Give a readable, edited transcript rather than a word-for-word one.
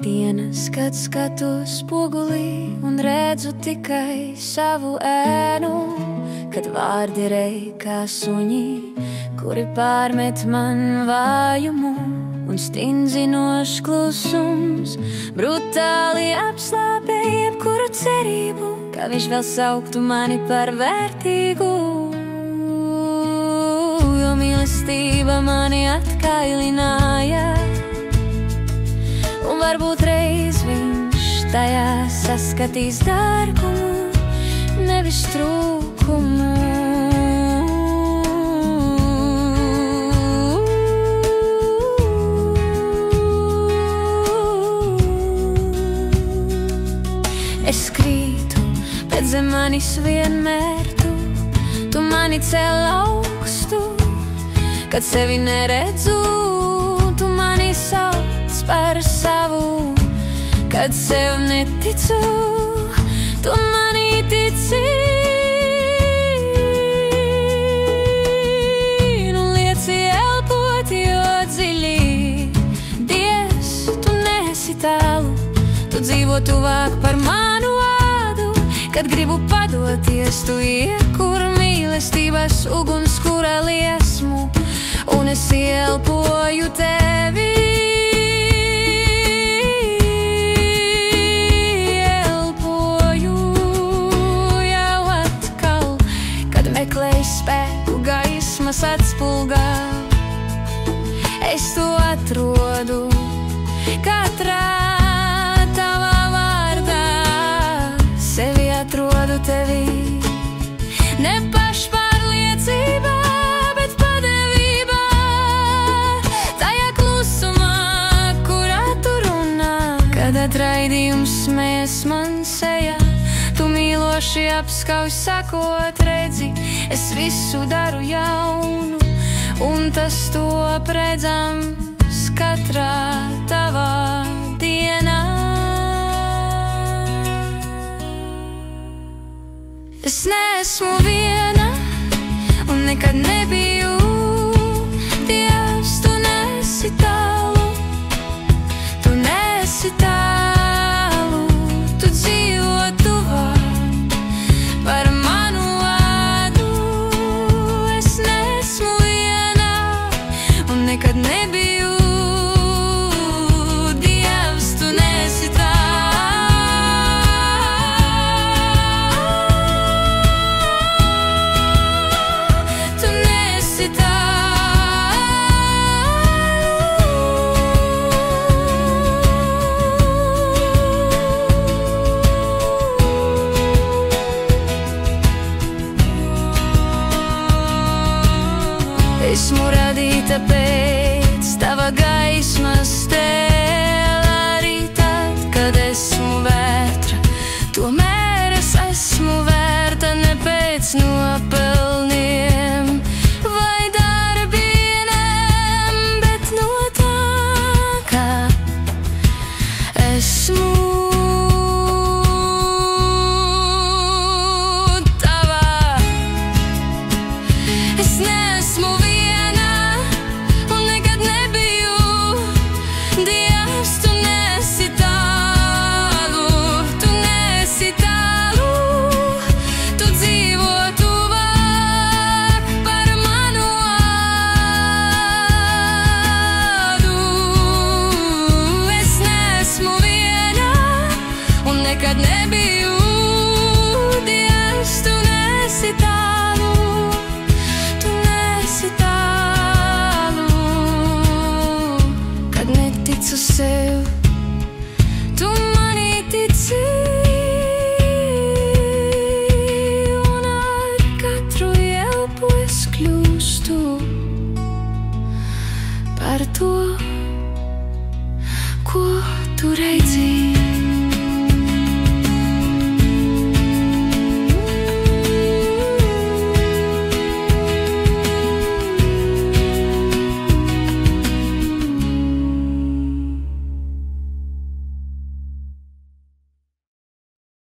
dienas, kad skatos spogulī un redzu tikai savu ēnu, kad vārdi rej kā suņi, kuri pārmet man vājumu, un stingzinošs klusums brutāli apslāpē jebkuru cerību, kā viņš vēl sauktu mani par vērtīgu. Jo mīlestība mani atkailināja, un varbūt reiz viņš tajā saskatīs dārgumu, nevis trūkumu. Es krītu, bet zem manis vienmēr tu mani cel augstu, kad sevi neredzu, tu mani sauc par savu, kad sev neticu, tu mani tici. Nu lieci elpot, jo dziļi, Dievs, tu neesi tālu, tu dzīvo tuvāk par manu ādu, kad gribu padoties, tu iekur mīlestības uguns, kura liesmu, un es ielpoju tevi. Ielpoju jau atkal, kad meklēju spēku gaismas atspulgā. Es to atrodu katrā tavā vārdā, sevi atrodu tevī. Ne pašpārliecībā, bet padevībā, tajā klusumā, kurā tu runā. Kad atraidījums smējas man sejā, tu mīloši apskauj sakot, redzi, es visu daru jaunu, un tas top redzams katrā tavā dienā. Es neesmu viena, un nekad nebiju. Dievs, tu nesi tālu, tu nesi tālu, tu dzīvo tuvāk par manu ādu. Es neesmu viena, un nekad nebiju. Dievs, tu nesi tālu. Esmu radīta pēc tava gaismas tēla, arī tad, kad esmu vētra. Tomēr es esmu vērta ne pēc nopelniem vai darbieniem, bet no tā, kā esmu. Nekad nebiju. Dievs, tu nesi tālu, tu nesi tālu, kad neticu sev, tu mani tici, un ar katru elpu es kļūstu par to, ko tu redzi.